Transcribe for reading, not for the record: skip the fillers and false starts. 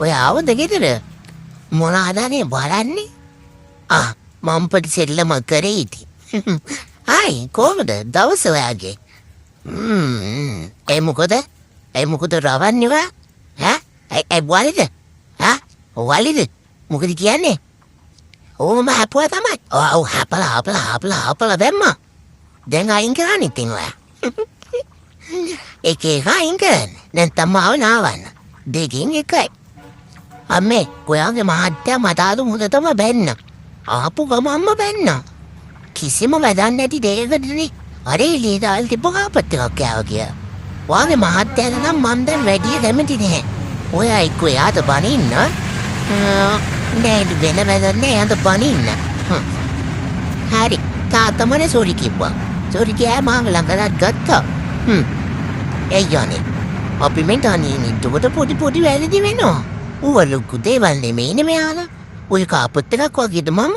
ඔය ආවද ගෙදර? මොනවාදනේ බලන්නේ? මම පොඩි සෙල්ලම කරේ ඉතින්. හායි කොහමද දවස ඔයාගේ? මොකද රවන්නේවා? වලිද? වලිද? මොකද කියන්නේ? ඕම හැපුවා තමයි. ඔව් හපලා දැම්මා. දැන් අයින් කරන්නේ ඉතින් ඔයා. එක අයින් කරන්නේ. දැන් තමාව නාවන්න. දෙකින් එකයි. අම්මේ ඔයාගේ මහත්තයා මට අද මුදටම බැන්න. ආපු ගමම්ම බැන්න. කිසිම වැඩක් නැති දෙයකටනේ අර එළියට ආල් තිබ්බ කාපට් එකක් කෑවා කියලා. ඔයාගේ මහත්තයාට නම් මම දැන් වැඩි කැමති නැහැ. ඔයා එක්ක එයාට බනින්න. නෑ වෙන වැඩක් නෑ එයාට බනින්න. හරි තාත්තා මට සෝරි කිව්වා. සෝරි කියා මම ළඟට ගත්තා. යන්නේ. අපි මෙතනින් ඉන්නකොට පොඩි වැරදි වෙනවා. ඌව ලොකු දේවල් නෙමෙයිනේ මෙයාලා. ඔය කාපට් එකක් වගේද මම?